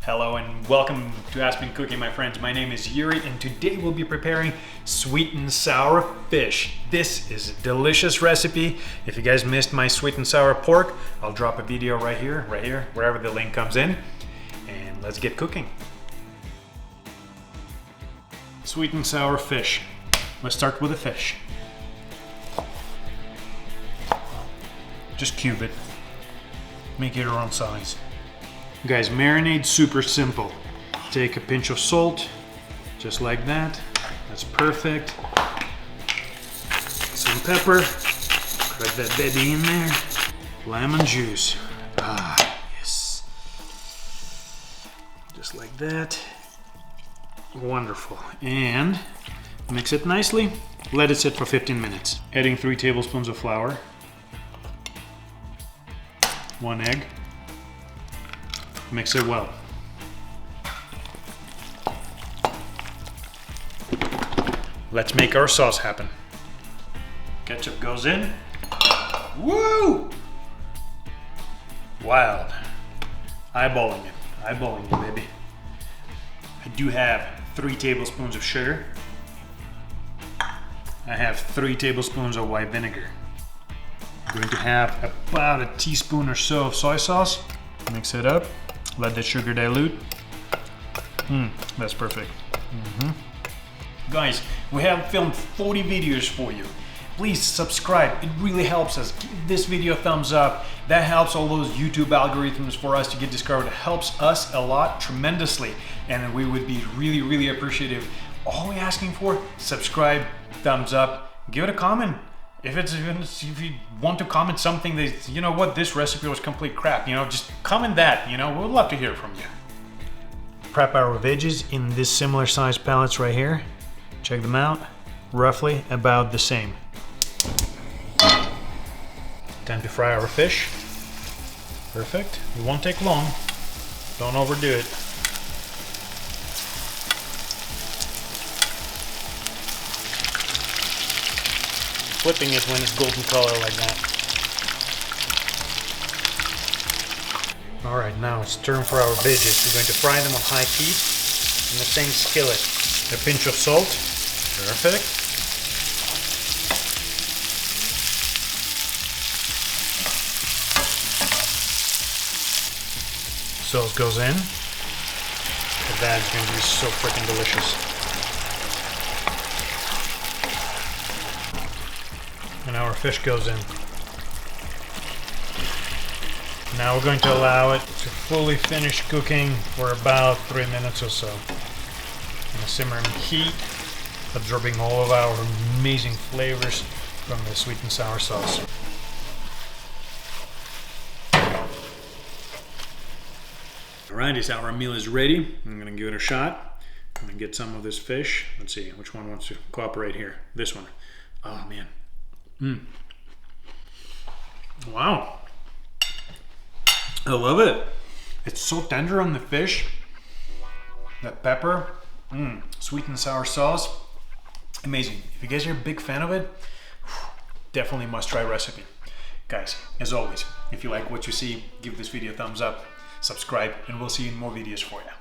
Hello and welcome to Aspen Cooking, my friends. My name is Yuri and today we'll be preparing sweet and sour fish. This is a delicious recipe. If you guys missed my sweet and sour pork, I'll drop a video right here, wherever the link comes in. And let's get cooking. Sweet and sour fish. Let's start with the fish. Just cube it. Make it your own size. Guys, marinade super simple. Take a pinch of salt, just like that. That's perfect. Some pepper. Crack that baby in there. Lemon juice. Ah, yes. Just like that. Wonderful. And mix it nicely. Let it sit for 15 minutes. Adding 3 tablespoons of flour. 1 egg. Mix it well. Let's make our sauce happen. Ketchup goes in. Woo! Wild. Eyeballing it, baby. I do have 3 tablespoons of sugar. I have 3 tablespoons of white vinegar. I'm going to have about a teaspoon or so of soy sauce. Mix it up. Let the sugar dilute. That's perfect. Guys, we have filmed 40 videos for you. Please subscribe. It really helps us. Give this video a thumbs up. That helps all those YouTube algorithms for us to get discovered. It helps us a lot, tremendously. And we would be really, really appreciative. All we're asking for, subscribe, thumbs up, give it a comment. If you want to comment something that, you know what, this recipe was complete crap, just comment that, we'd love to hear from you. Prep our veggies in this similar size pellets right here. Check them out, roughly about the same. Time to fry our fish. Perfect, it won't take long, don't overdo it. Flipping it when it's golden color like that. Alright, now it's turn for our veggies. We're going to fry them on high heat in the same skillet. A pinch of salt. Perfect. Sauce goes in. That's going to be so freaking delicious. And our fish goes in. Now we're going to allow it to fully finish cooking for about 3 minutes or so. In a simmering heat, absorbing all of our amazing flavors from the sweet and sour sauce. Alright, our meal is ready. I'm going to give it a shot. I'm going to get some of this fish. Let's see, which one wants to cooperate here? This one. Oh man. Wow, I love it. It's so tender on the fish. That pepper, sweet and sour sauce, amazing. If you guys are a big fan of it, definitely must try recipe. Guys, as always, if you like what you see, give this video a thumbs up, subscribe, and we'll see you in more videos for you.